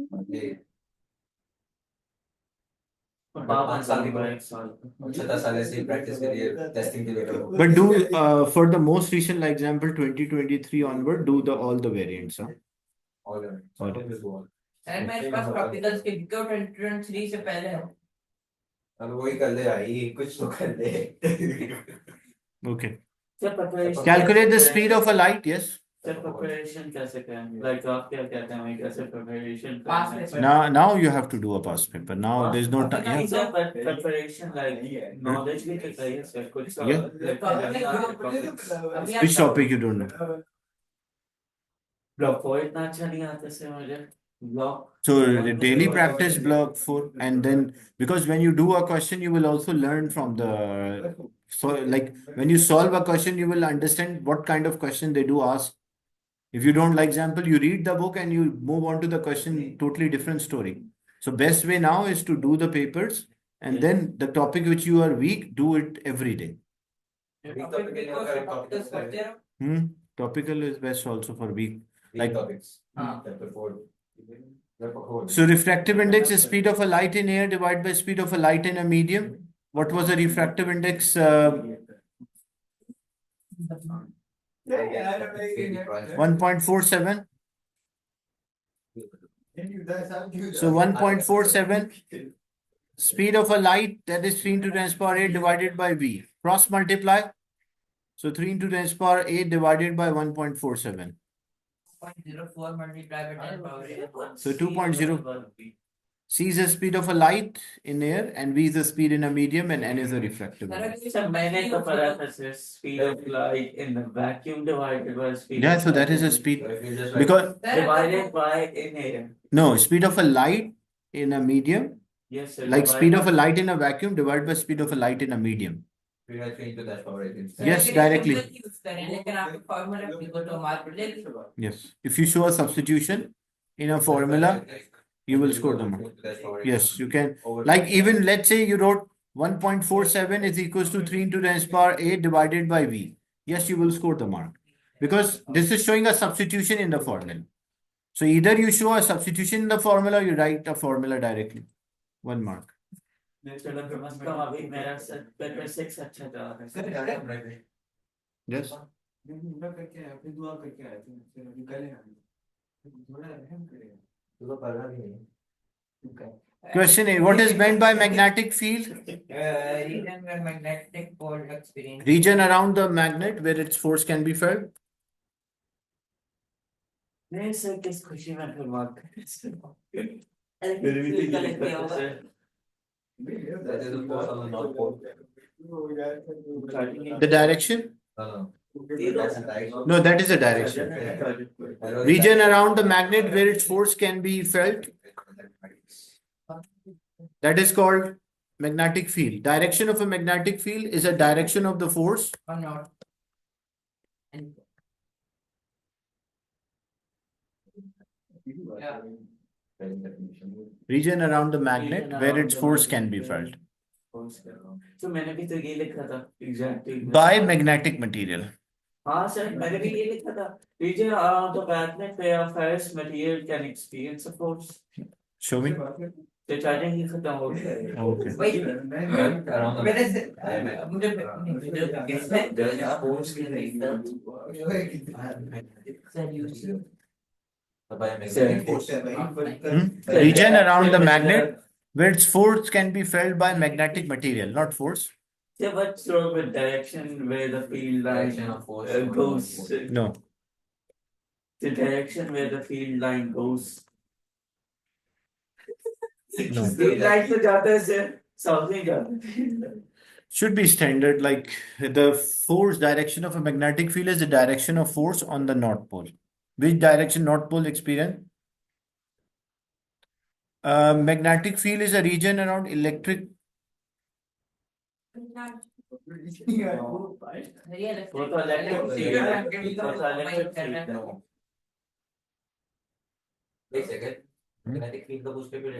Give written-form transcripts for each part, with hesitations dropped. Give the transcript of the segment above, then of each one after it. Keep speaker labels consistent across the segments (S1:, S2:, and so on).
S1: ये
S2: 5 साल की बात।
S1: 7 साल ऐसे प्रैक्टिस के लिए टेस्टिंग के लिए करो।
S3: But do for the most recent like example 2023 onward, do the all the variants. Huh?
S1: और
S3: All.
S2: सर मेरे पास प्रैक्टिकल्स के 2023 से पहले है।
S1: अब वही कर ले भाई, कुछ तो कर ले।
S3: Okay.
S2: Sir preparation
S3: Calculate the
S2: कैसे
S3: speed of a light. Yes.
S2: Sir preparation कैसे करें? लाइक आप क्या कहते हैं कैसे preparation
S4: Past
S2: करें?
S4: paper.
S3: Now you have to do a past paper. Now there's no time.
S2: नहीं
S3: Yeah.
S2: Sir preparation like knowledge भी तो चाहिए सर कुछ
S3: Yeah. Which topic you don't know?
S2: Block 4 इतना अच्छा नहीं आता सर मुझे block
S3: So the daily practice block 4, and then because when you do a question, you will also learn from the like when you solve a question, you will understand what kind of question they do ask. If you don't like example, you read the book and you move on to the question, totally different story. So best way now is to do the papers, and then the topic which you are weak, do it every day. Topical is best also for weak. Like
S1: topics. Chapter 4.
S3: so refractive index is speed of a light in air divided by speed of a light in a medium. What was the refractive index? 1.47. So 1.47 speed of a light, that is 3 into 10 power 8 divided by V. Cross multiply. So 3 into 10 power 8 divided by 1.47.
S4: 0.04 multiplied by 10 power 8.
S3: So 2.0. C is the speed of a light in air, and V is the speed in a medium, and N is the refractive index.
S2: Sir मैंने तो पढ़ा था sir speed of light in the vacuum divided by speed
S3: Yeah,
S2: of
S3: so that is a speed because
S2: divided by in air.
S3: no, speed of a light in a medium,
S2: Yes sir.
S3: like speed of a light in a vacuum divided by speed of a light in a medium. Yes, directly.
S4: लेकिन आपके formula equal to mark मिलेगी।
S3: Yes, if you show a substitution in a formula, you will score the mark. Yes, you can. Like even let's say you wrote 1.47 is equals to 3 into 10 power 8 divided by V. Yes, you will score the mark because this is showing a substitution in the formula. So either you show a substitution in the formula, or you write a formula directly. 1 mark.
S2: अभी मेरा paper 6 अच्छा जा रहा है।
S3: Yes. Question A. What is meant by magnetic field?
S4: Region where magnetic pole experience.
S3: Region around the magnet where its force can be felt.
S2: नहीं sir किस खुशी में फिर mark
S3: The direction? No, that is the direction. Region around the magnet where its force can be felt. That is called magnetic field. Direction of a magnetic field is a direction of the force.
S4: Or not. Yeah.
S3: Region around the magnet where its force can be felt.
S2: तो मैंने भी तो ये लिखा था exactly
S3: By magnetic material.
S2: हाँ sir मैंने भी ये लिखा था region around the magnet where a ferrous material can experience a force.
S3: Show me.
S2: तो चार्जिंग ही खत्म हो गया
S3: Okay.
S4: Wait. Where is it? मुझे
S3: Region around the magnet where its force can be felt by magnetic material, not force.
S2: Yeah, what's wrong with direction where the field line goes?
S3: No.
S2: The direction where the field line goes.
S3: No.
S2: Field line तो जाता है sir, south नहीं जाता.
S3: Should be standard, like the force direction of a magnetic field is the direction of force on the north pole. Which direction north pole experience? Magnetic field is a region around electric.
S1: एक second magnetic field का उस पे भी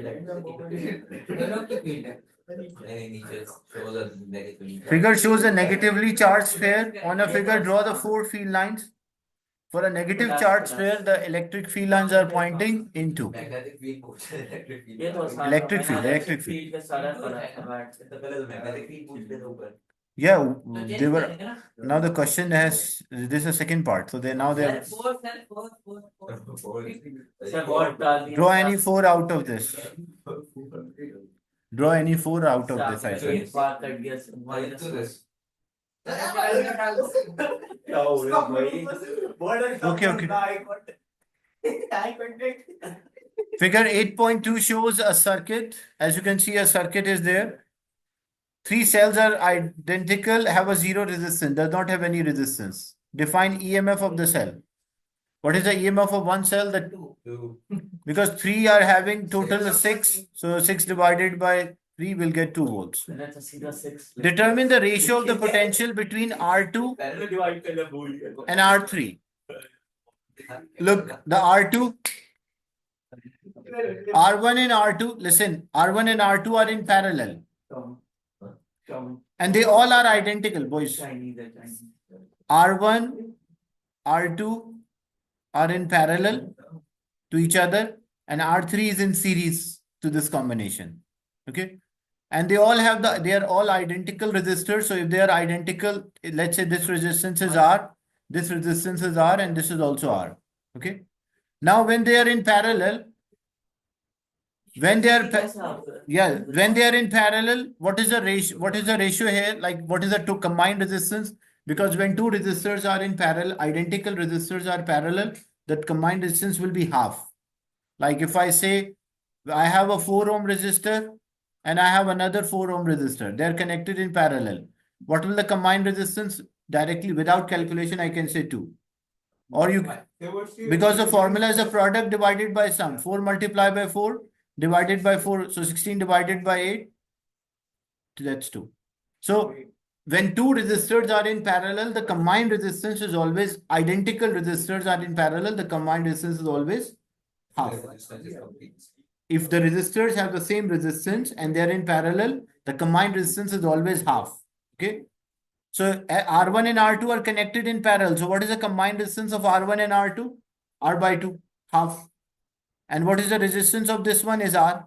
S3: Figure shows a negatively charged sphere. On a figure, draw the 4 field lines. For a negative
S2: That's
S3: charge
S2: correct.
S3: sphere, the electric field lines are pointing into
S1: Magnetic field पूछ रहे हैं, electric field
S2: ये तो आसान
S3: electric
S2: है,
S3: field,
S2: मैंने
S3: electric field.
S2: field का सारा पढ़ा है बैठ से।
S1: तो पहले तो magnetic field पूछ रहे थे ऊपर।
S3: Yeah,
S4: तो
S3: they
S4: change
S3: were.
S4: करेंगे ना?
S3: Now the question has this is the second part. So they now they
S4: Sir, four.
S2: Sir बहुत डाल दिया।
S3: draw any four out of this. Draw any four out of this. I
S2: sir,
S3: said.
S2: एक बार cut गया minus
S1: क्या हो रहा है भाई?
S3: Okay, okay. Figure 8.2 shows a circuit. As you can see, a circuit is there. Three cells are identical, have a zero resistance, does not have any resistance. Define EMF of the cell. What is the EMF of one cell? The
S1: Two.
S3: because three are having total of 6, so 6 divided by 3 will get 2 volts.
S2: मैंने तो सीधा 6
S3: Determine the ratio of the potential between R2
S2: divide कर लिया भूल गया।
S3: and R3. Look, the R2, R1 and R2, listen, R1 and R2 are in parallel and they all are identical, boys.
S2: Chinese है Chinese।
S3: R1, R2 are in parallel to each other and R3 is in series to this combination. Okay. And they all have they are all identical resistors. So if they are identical, let's say this resistance is R, this resistance is R, and this is also R. Okay. Now when they are in parallel, when they are when they are in parallel, what is the ratio? What is the ratio here? Like what is the two combined resistance? Because when two resistors are in parallel, identical resistors are parallel, that combined resistance will be half. Like if I say I have a 4 ohm resistor and I have another 4 ohm resistor, they are connected in parallel. What will the combined resistance? Directly without calculation, I can say 2. Or you, because the formula is a product divided by sum. 4 multiplied by 4 divided by 4. So 16 divided by 8, that's 2. So when two resistors are in parallel, the combined resistance is always identical. Resistors are in parallel, the combined resistance is always half. If the resistors have the same resistance and they are in parallel, the combined resistance is always half. Okay. So R1 and R2 are connected in parallel. So what is the combined resistance of R1 and R2? R by 2, half. And what is the resistance of this one is R.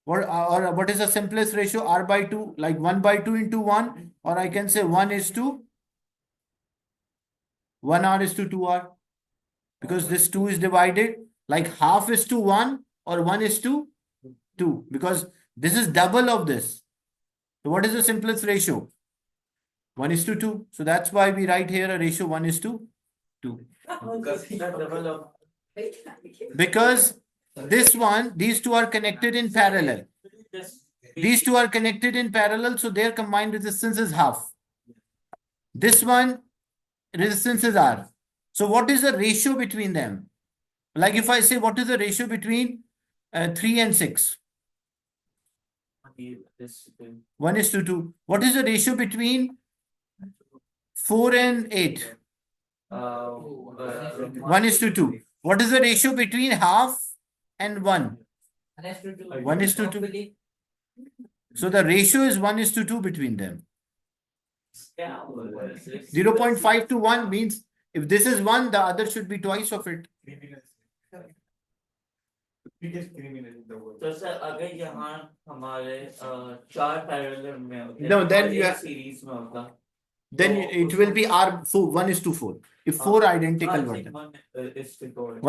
S3: Or what is the simplest ratio? R by 2, like 1 by 2 into 1, or I can say 1 is to 1 R is to 2 R. Because this 2 is divided, like half is to 1 or 1 is to 2. Because this is double of this. So what is the simplest ratio? 1 is to 2. So that's why we write here a ratio 1 is to 2. Because this one, these two are connected in parallel. These two are connected in parallel, so their combined resistance is half. This one, resistance is R. So what is the ratio between them? Like if I say, what is the ratio between 3 and 6? 1 is to 2. What is the ratio between 4 and 8? 1 is to 2. What is the ratio between half and 1? 1 is to 2. So the ratio is 1 is to 2 between them. 0.5 to 1 means if this is 1, the other should be twice of it.
S2: तो sir अगर यहाँ हमारे 4 parallel में होते
S3: No, then
S2: और
S3: you
S2: एक
S3: have-
S2: series में होता
S3: Then it will be R 4, 1 is to 4. If 4 identical were there.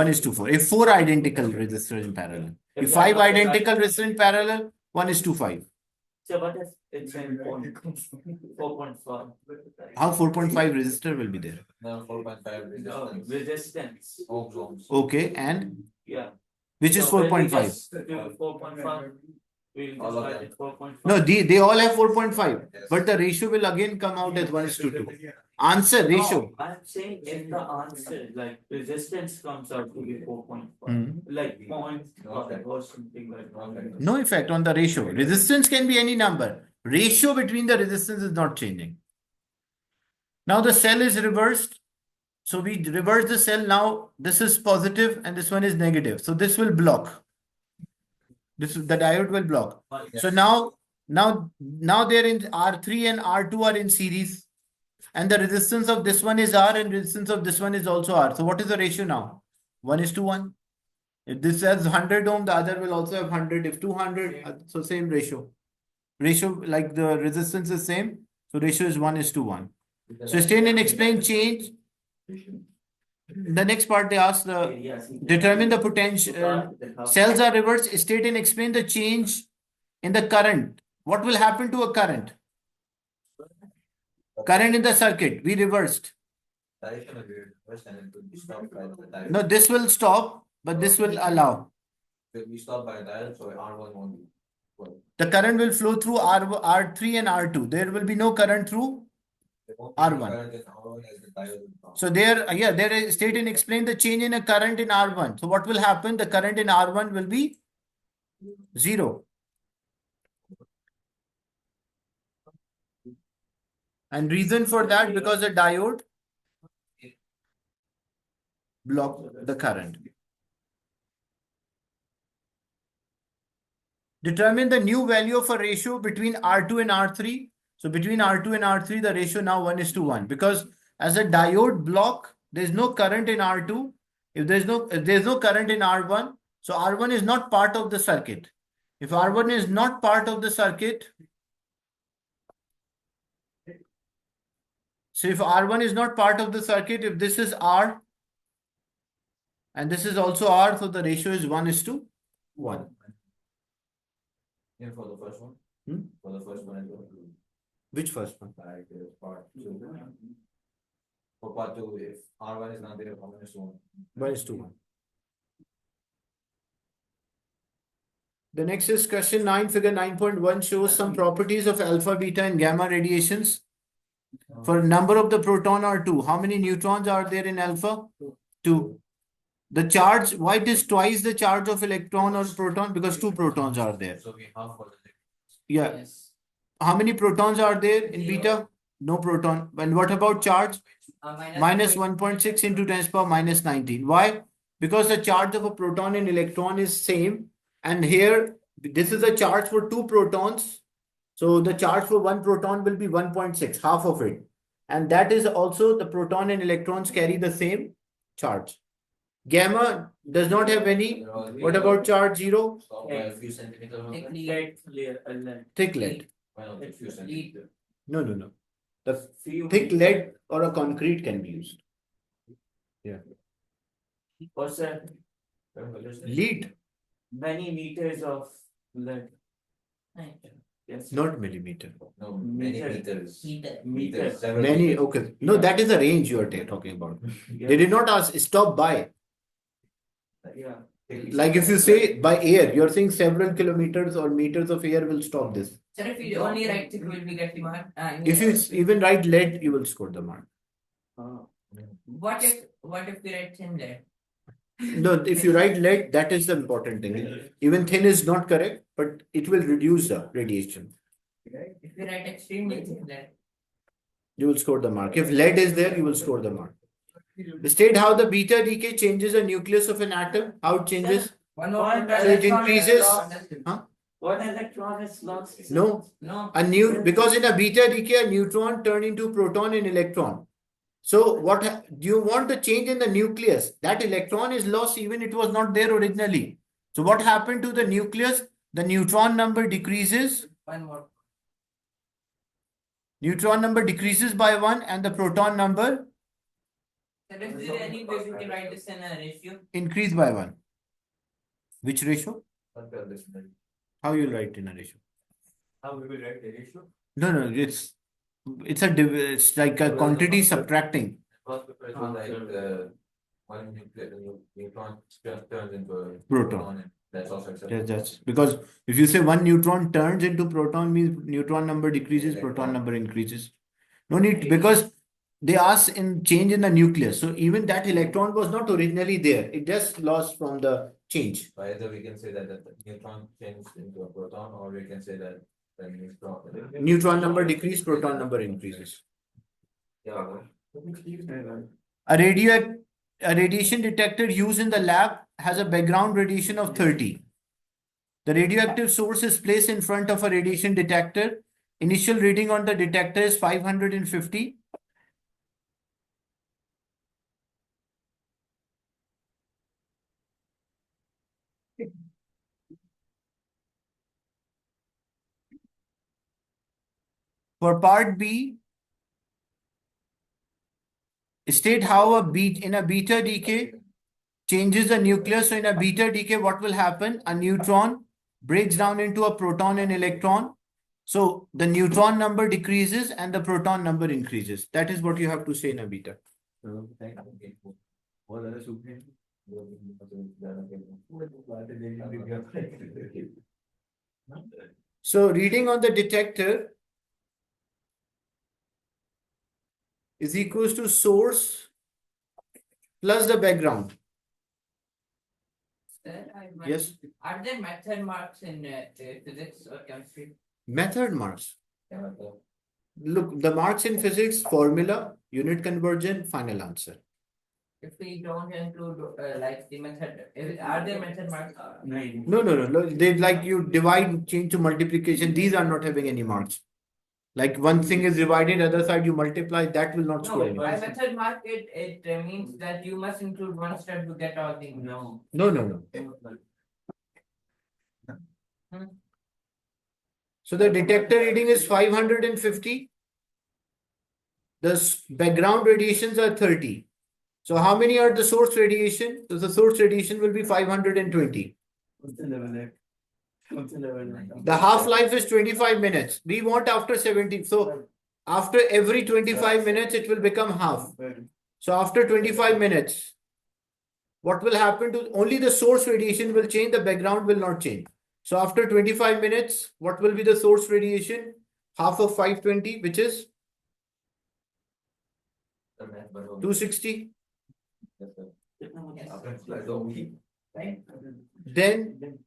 S3: 1 is to 4. If 4 identical resistors in parallel. If 5 identical resistors in parallel, 1 is to 5.
S2: So what if it's in 4.5?
S3: How 4.5 resistor will be there?
S1: No, 4.5 resistance.
S2: Resistance.
S1: Ohms.
S3: Okay, and
S2: Yeah.
S3: which is
S2: So when we
S3: 4.5?
S2: just do 4.5. We'll just
S1: All of
S2: write
S1: them.
S2: it 4.5.
S3: No, they all have 4.5,
S1: Yes.
S3: but the ratio will again come out as 1 is to 2. Answer ratio.
S2: No, I'm saying if the answer, like resistance comes out to be 4.5,
S3: Hmm.
S2: like 0.5 or something like that.
S3: No effect on the ratio. Resistance can be any number. Ratio between the resistance is not changing. Now the cell is reversed. So we reverse the cell. Now this is positive and this one is negative. So this will block. The diode will block. So now they're in R3 and R2 are in series. And the resistance of this one is R and resistance of this one is also R. So what is the ratio now? 1:1. If this has 100 ohm, the other will also have 100. If 200, so same ratio. Ratio, like the resistance is same. So ratio is 1:1. So state and explain change. The next part they ask determine the potential. Cells are reversed. State and explain the change in the current. What will happen to a current? Current in the circuit. We reversed.
S1: Direction will be reversed and it will be stopped by the diode.
S3: No, this will stop, but this will allow.
S1: It will be stopped by the diode, so R1 won't be.
S3: The current will flow through R3 and R2. There will be no current through.
S1: There won't be any
S3: R1.
S1: current in R1 as the diode will stop.
S3: So there is state and explain the change in a current in R1. So what will happen? The current in R1 will be 0. And reason for that, because the diode block the current. Determine the new value of a ratio between R2 and R3. So between R2 and R3, the ratio now 1:1. Because as a diode block, there's no current in R2. If there's no current in R1, so R1 is not part of the circuit. If R1 is not part of the circuit, so if R1 is not part of the circuit, if this is R and this is also R, so the ratio is 1:1.
S1: Yeah, for the first one. For the first one as well.
S3: Which first one?
S1: Like part 2. For part 2, if R1 is not there, R1 is 1.
S3: 1:1. The next is question 9, figure 9.1 shows some properties of alpha, beta, and gamma radiations. For number of the proton are 2. How many neutrons are there in alpha? 2. The charge, why it is twice the charge of electron or proton? Because 2 protons are there.
S1: So we have for the
S3: Yeah.
S4: Yes.
S3: How many protons are there in beta? No proton. And what about charge? Minus 1.6 into 10 to the power minus 19. Why? Because the charge of a proton and electron is same. And here, this is a charge for 2 protons. So the charge for 1 proton will be 1.6, half of it. And that is also the proton and electrons carry the same charge. Gamma does not have any. What about charge 0?
S1: stop by a few centimeters. or
S4: Thick
S1: something.
S4: lead.
S2: Lead.
S3: Thick lead.
S1: Why not a few centimeters?
S3: No. The
S2: Few
S3: thick lead or a concrete can be used.
S2: What's that?
S3: Lead,
S2: Many meters of lead.
S4: Right.
S2: Yes.
S3: not millimeter.
S1: No, many
S2: Meter.
S1: meters.
S4: Meter.
S2: Meters.
S1: Several
S3: Many,
S1: meters.
S3: okay. No, that is the range you are talking about.
S2: Yeah.
S3: They did not ask stop by.
S2: Yeah.
S3: Like if you say by air, you're saying several kilometers or meters of air will stop this.
S4: Sir, if you only write thick, will we get the mark?
S3: If you even write lead, you will score the mark.
S4: What if we write thin lead?
S3: No, if you write lead, that is the important thing. Even thin is not correct, but it will reduce the radiation.
S4: If we write extremely thin lead.
S3: You will score the mark. If lead is there, you will score the mark. State how the beta decay changes the nucleus of an atom. How it changes?
S4: One
S2: One
S4: more.
S3: So it increases.
S2: One electron is lost.
S3: No.
S4: No.
S3: Because in a beta decay, a neutron turn into proton and electron. So what do you want the change in the nucleus? That electron is lost even it was not there originally. So what happened to the nucleus? The neutron number decreases.
S4: One more.
S3: Neutron number decreases by 1 and the proton number
S4: Sir, is there any way we can write this in a ratio?
S3: increase by 1. Which ratio?
S1: Compare this one.
S3: How you write in a ratio?
S1: How we will write the ratio?
S3: No, it's like a quantity subtracting.
S1: First paper it was like one neutron just turns into a
S3: Proton.
S1: and that's also acceptable.
S3: That's because if you say 1 neutron turns into proton means neutron number decreases, proton number increases. No need, because they ask in change in the nucleus. So even that electron was not originally there. It just lost from the change.
S1: So either we can say that the neutron changed into a proton, or we can say that the
S3: Neutron number decrease, proton number increases.
S1: Yeah.
S3: A radiation detector used in the lab has a background radiation of 30. The radioactive source is placed in front of a radiation detector. Initial reading on the detector is 550. For part B, state how in a beta decay changes the nucleus. So in a beta decay, what will happen? A neutron breaks down into a proton and electron. So the neutron number decreases and the proton number increases. That is what you have to say in a beta. So reading on the detector is equals to source plus the background.
S4: Sir,
S3: Yes.
S4: Are there method marks in physics or chemistry?
S3: Method marks. Look, the marks in physics, formula, unit conversion, final answer.
S4: If we don't include like the method, are there method marks?
S3: No. They like you divide, change to multiplication. These are not having any marks. Like one thing is divided, other side you multiply, that will not score
S4: No,
S3: any.
S4: by method mark it means that you must include one step to get all the. No.
S3: No.
S4: Hmm.
S3: So the detector reading is 550. The background radiations are 30. So how many are the source radiation? So the source radiation will be 520. The half-life is 25 minutes. We want after 70. So after every 25 minutes, it will become half. So after 25 minutes, what will happen to only the source radiation will change, the background will not change. So after 25 minutes, what will be the source radiation? Half of 520, which is 260. Then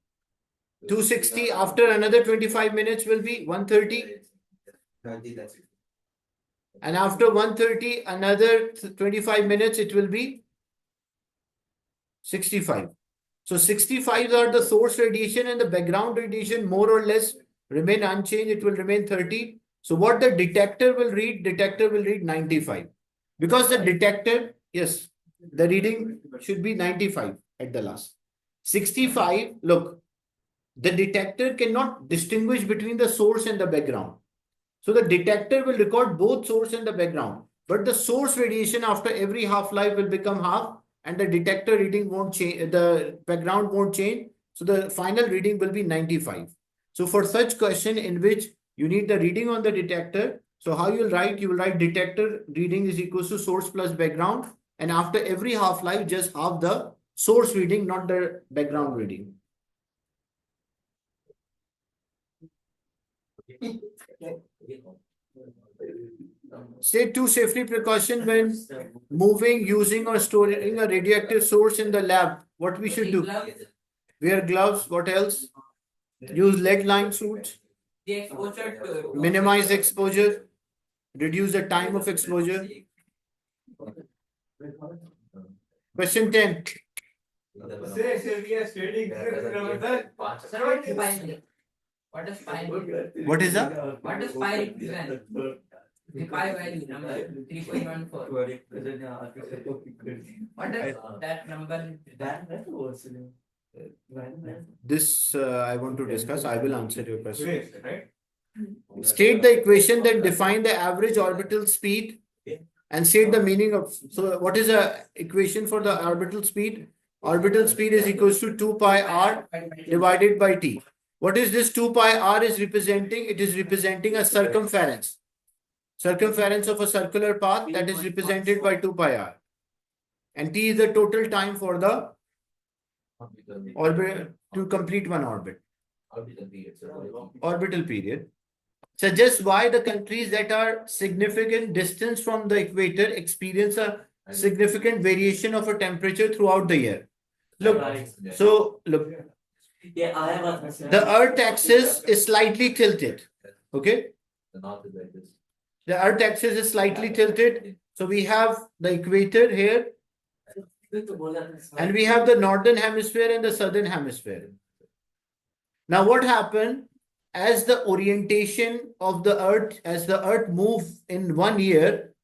S3: 260 after another 25 minutes will be 130. And after 130, another 25 minutes, it will be 65. So 65 are the source radiation and the background radiation more or less remain unchanged. It will remain 30. So what the detector will read 95. Because the detector, yes, the reading should be 95 at the last. 65, look, the detector cannot distinguish between the source and the background. So the detector will record both source and the background. But the source radiation after every half-life will become half and the detector reading won't change, the background won't change. So the final reading will be 95. So for such question in which you need the reading on the detector, so how you will write detector reading is equals to source plus background. And after every half-life, just half the source reading, not the background reading. State 2 safety precaution when moving, using or storing a radioactive source in the lab. What we should do? Wear gloves. What else? Use lead-lined suits.
S4: The exposure to
S3: Minimize exposure. Reduce the time of exposure. Question 10.
S4: What is pi?
S3: What is that?
S4: What is pi represent? The pi value number 3.14. What is that number?
S3: This I want to discuss. I will answer your question. State the equation that define the average orbital speed and state the meaning of. So what is the equation for the orbital speed? Orbital speed is equals to 2 pi r divided by t. What is this 2 pi r is representing? It is representing a circumference. Circumference of a circular path that is represented by 2 pi r. And t is the total time for the orbit to complete one orbit. Orbital period. Suggests why the countries that are significant distance from the equator experience a significant variation of a temperature throughout the year. Look, so look,
S2: Yeah, I have a
S3: the Earth axis is slightly tilted. Okay, the Earth axis is slightly tilted. So we have the equator here, and we have the northern hemisphere and the southern hemisphere. Now, what happened as the orientation of the Earth, as the Earth moves in 1 year,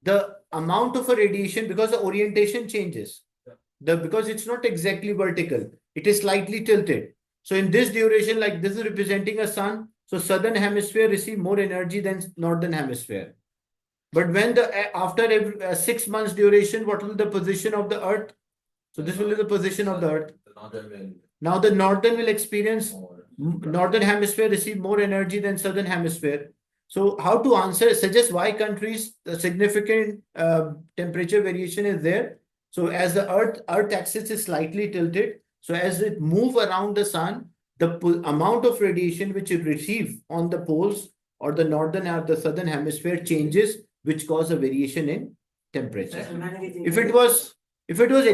S3: the amount of a radiation, because the orientation changes, because it's not exactly vertical, it is slightly tilted. So in this duration, like this is representing a sun. So southern hemisphere receive more energy than northern hemisphere. But when the after every 6 months duration, what will the position of the Earth? So this will be the position of the Earth.
S1: The northern will
S3: Now the northern will experience
S1: more.
S3: northern hemisphere receive more energy than southern hemisphere. So how to answer? Suggest why countries the significant temperature variation is there. So as the Earth axis is slightly tilted, so as it move around the sun, the amount of radiation which it receive on the poles or the northern or the southern hemisphere changes, which cause a variation in temperature. If it was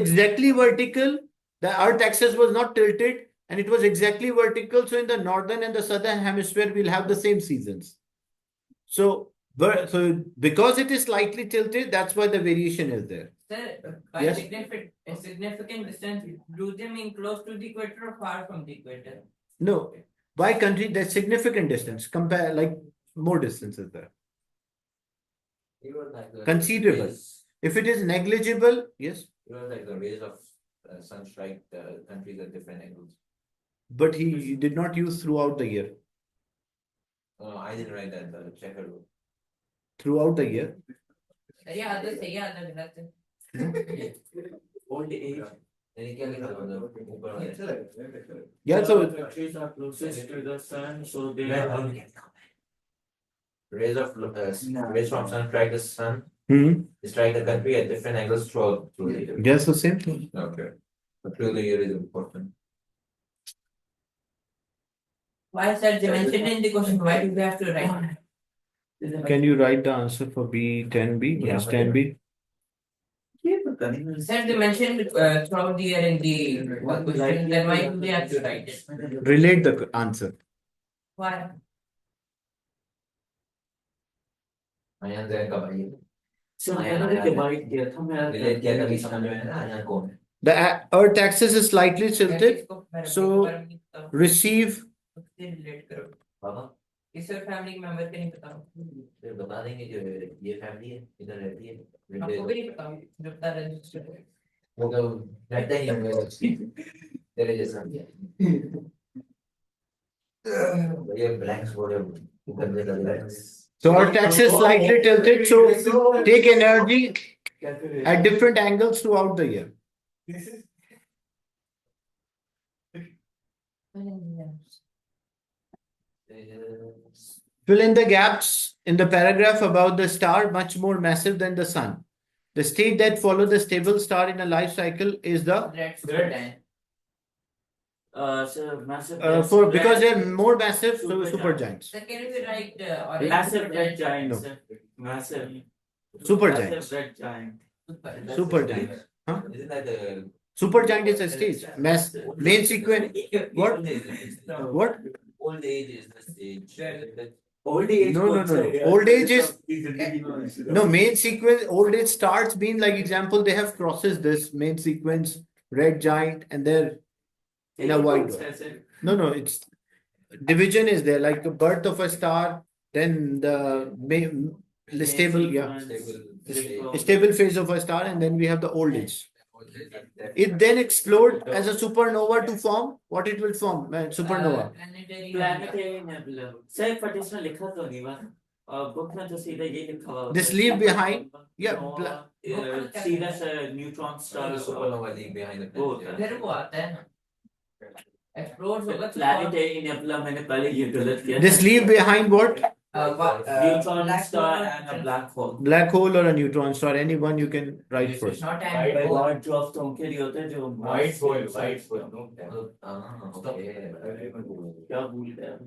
S3: exactly vertical, the Earth axis was not tilted and it was exactly vertical. So in the northern and the southern hemisphere, we'll have the same seasons. So because it is slightly tilted, that's why the variation is there.
S4: Sir, by
S3: Yes.
S4: significant distance, do they mean close to the equator or far from the equator?
S3: No, by country, there's significant distance. Compare like more distance is there.
S1: Even like the
S3: Considerable.
S1: rays-
S3: If it is negligible, yes,
S1: Even like the rays of sun strike the countries at different angles.
S3: but he did not use throughout the year.
S1: I didn't write that, the checker rule.
S3: Throughout the year.
S4: Yeah, that's it.
S2: Old age.
S1: मैंने क्या लिखा था मतलब ऊपर वाले?
S3: Yeah, so
S2: Countries are closest to the sun, so they
S1: मैं
S2: are.
S1: हम क्या लिखा था? Rays of rays from sun strike the sun, strike the country at different angles throughout through the year.
S3: yes, the same thing.
S1: Okay. But through the year is important.
S4: Why is that mentioned in the question? Why do we have to write?
S3: Can you write the answer for B10B? What is 10B?
S4: Sir, they mentioned throughout the year in the question, then why do we have to write it?
S3: Relate the answer.
S4: Why?
S1: Ayan Jain का भाई है।
S2: So मैंने भी divide किया था मैं
S1: Relate किया तभी समझ में आया ना अयान कौन है।
S3: The Earth axis is slightly tilted, so receive.
S4: relate करो
S1: बाबा
S4: किसी और फैमिली मेंबर के नहीं पता
S1: फिर बता देंगे जो ये फैमिली है इधर रहती है
S4: आपको भी नहीं पता जो बता रजिस्टर है
S1: वो तो रहता ही है तेरे जैसा ये ब्लैंक्स बोर्ड है करने का blanks
S3: So Earth axis slightly tilted, so take energy at different angles throughout the year. Fill in the gaps in the paragraph about the star much more massive than the sun. The state that follows the stable star in a life cycle is the
S2: so massive.
S3: because they are more massive, so supergiants.
S4: So can we write orange
S2: Massive red giant.
S3: No.
S2: Sir. Massive.
S3: Supergiants.
S2: Massive red giant.
S3: Supergiants. Huh?
S1: Isn't that the
S3: Supergiant is a stage. Main sequence. What? What?
S1: old age is the stage.
S2: Old age.
S3: No. Old age is no main sequence. Old age starts being like example. They have crosses this main sequence, red giant, and they're in a wide world. No. It's division is there like the birth of a star, then the stable, yeah, stable phase of a star, and then we have the old age. It then explode as a supernova to form what it will form, supernova.
S2: Planetary nebula. Sir, but इसमें लिखा तो नहीं बा book में तो सीधा ये लिखा हुआ
S3: This leave behind, yeah,
S2: Nova, सीधा सा neutron star
S1: supernova league behind the
S2: वो
S1: planet.
S4: फिर वो आता है ना एक्सप्लोर होगा
S2: planetary nebula मैंने पहले ये गलत किया
S3: this leave behind what?
S2: neutron star and a black hole.
S3: Black hole or a neutron star, any one you can write first.
S4: not
S2: White
S4: and
S2: hole dwarf तो उनके लिए होते हैं जो
S1: White hole.
S2: क्या भूल गया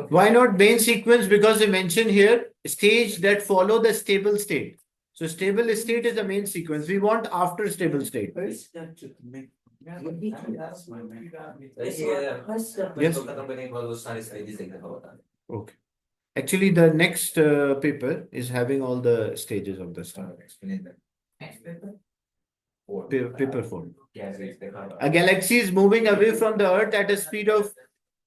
S3: Why not main sequence? Because they mention here stage that follow the stable state. So stable state is the main sequence. We want after stable state. Okay. Actually, the next paper is having all the stages of the star.
S1: Explain that.
S4: next paper
S3: Paper 4.
S1: A
S3: A galaxy is moving away from the Earth at a speed of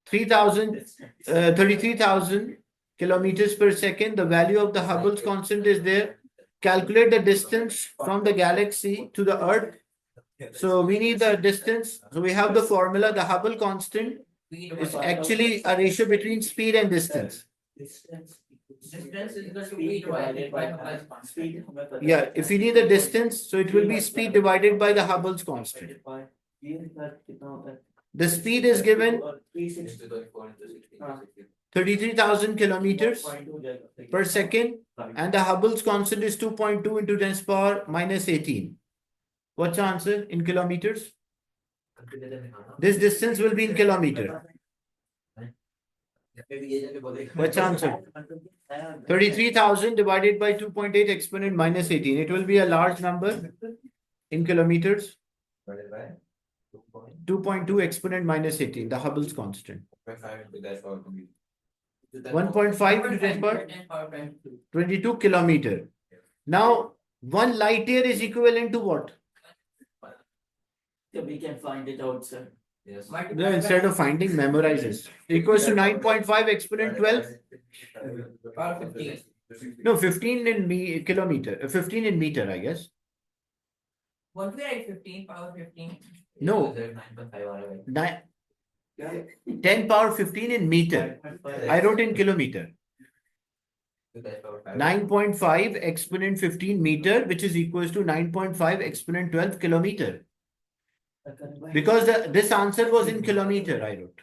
S3: 33,000 kilometers per second. The value of the Hubble's constant is there. Calculate the distance from the galaxy to the Earth. So we need the distance. So we have the formula. The Hubble constant It's actually a ratio between speed and distance.
S2: Distance.
S4: Distance is the
S2: Speed divided by
S4: Hubble's
S2: speed.
S3: Yeah, if you need the distance, so it will be speed divided by the Hubble's constant. The speed is given 33,000 kilometers per second, and the Hubble's constant is 2.2 into 10 to the power minus 18. What's the answer in kilometers? This distance will be in kilometer. What's the answer? 33,000 divided by 2.8 exponent minus 18. It will be a large number in kilometers. 2.2 exponent minus 18, the Hubble's constant. 1.5 into 10 to the power 22 kilometer. Now, 1 light year is equivalent to what?
S2: We can find it out, sir.
S1: Yes.
S3: No, instead of finding, memorize it. Equals to 9.5 exponent 12.
S4: Power 15.
S3: No, 15 in kilometer. 15 in meter, I guess.
S4: Won't we write 15, power 15?
S3: No. 10 power 15 in meter. I wrote in kilometer. 9.5 exponent 15 meter, which is equals to 9.5 exponent 12 kilometer. Because this answer was in kilometer, I wrote.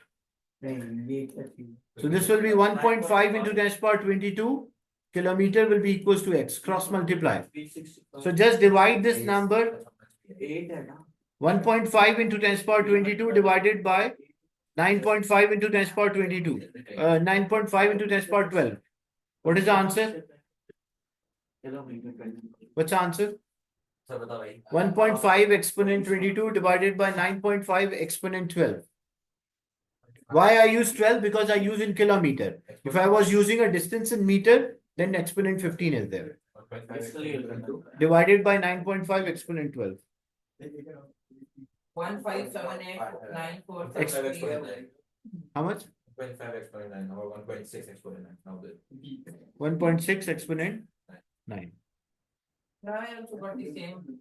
S3: So this will be 1.5 into 10 to the power 22. Kilometer will be equals to x, cross multiply. So just divide this number 1.5 into 10 to the power 22 divided by 9.5 into 10 to the power 22. 9.5 into 10 to the power 12. What is the answer? What's the answer? 1.5 exponent 22 divided by 9.5 exponent 12. Why I use 12? Because I use in kilometer. If I was using a distance in meter, then exponent 15 is there. Divided by 9.5 exponent 12.
S4: 1578943.
S3: How much?
S1: 1.5 exponent 9 or 1.6 exponent 9. Now the
S3: 1.6 exponent 9.
S4: Now I also got the same.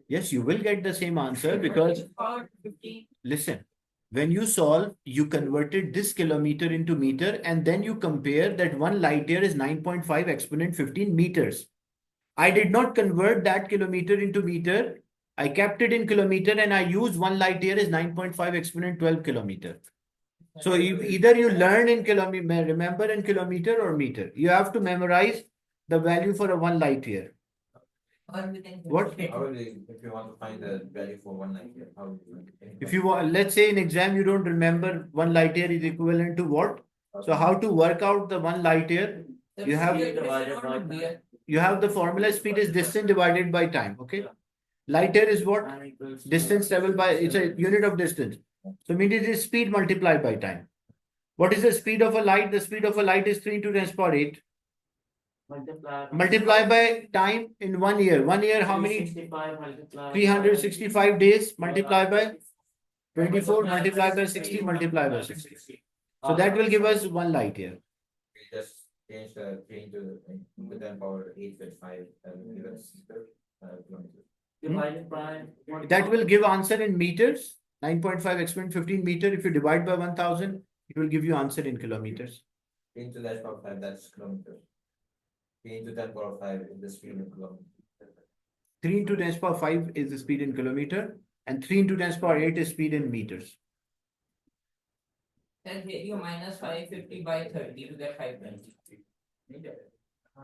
S3: Yes, you will get the same answer because
S4: Power 15.
S3: listen, when you solve, you converted this kilometer into meter and then you compare that 1 light year is 9.5 exponent 15 meters. I did not convert that kilometer into meter. I kept it in kilometer and I used 1 light year is 9.5 exponent 12 kilometer. So either you learn in kilometer, remember in kilometer or meter. You have to memorize the value for a 1 light year. What?
S1: how will you, if you want to find the value for 1 light year, how will you?
S3: If you want, let's say in exam you don't remember 1 light year is equivalent to what? So how to work out the 1 light year? You have the formula speed is distance divided by time. Okay. Light year is what? Distance traveled by, it's a unit of distance. So means it is speed multiplied by time. What is the speed of a light? The speed of a light is 3 into 10 to the power 8. Multiply by time in 1 year. 1 year, how many? 365 days. Multiply by 24, multiply by 60, multiply by 60. So that will give us 1 light year.
S1: We just change the 3 into the 10 power 8 with 5 and give us kilometers.
S3: That will give answer in meters. 9.5 exponent 15 meter. If you divide by 1000, it will give you answer in kilometers.
S1: 3 into 10 power 5, that's kilometers. 3 into 10 power 5 is the speed in kilometers.
S3: 3 into 10 power 5 is the speed in kilometer, and 3 into 10 power 8 is speed in meters.
S4: Then here you minus 550 by 30 to get 520.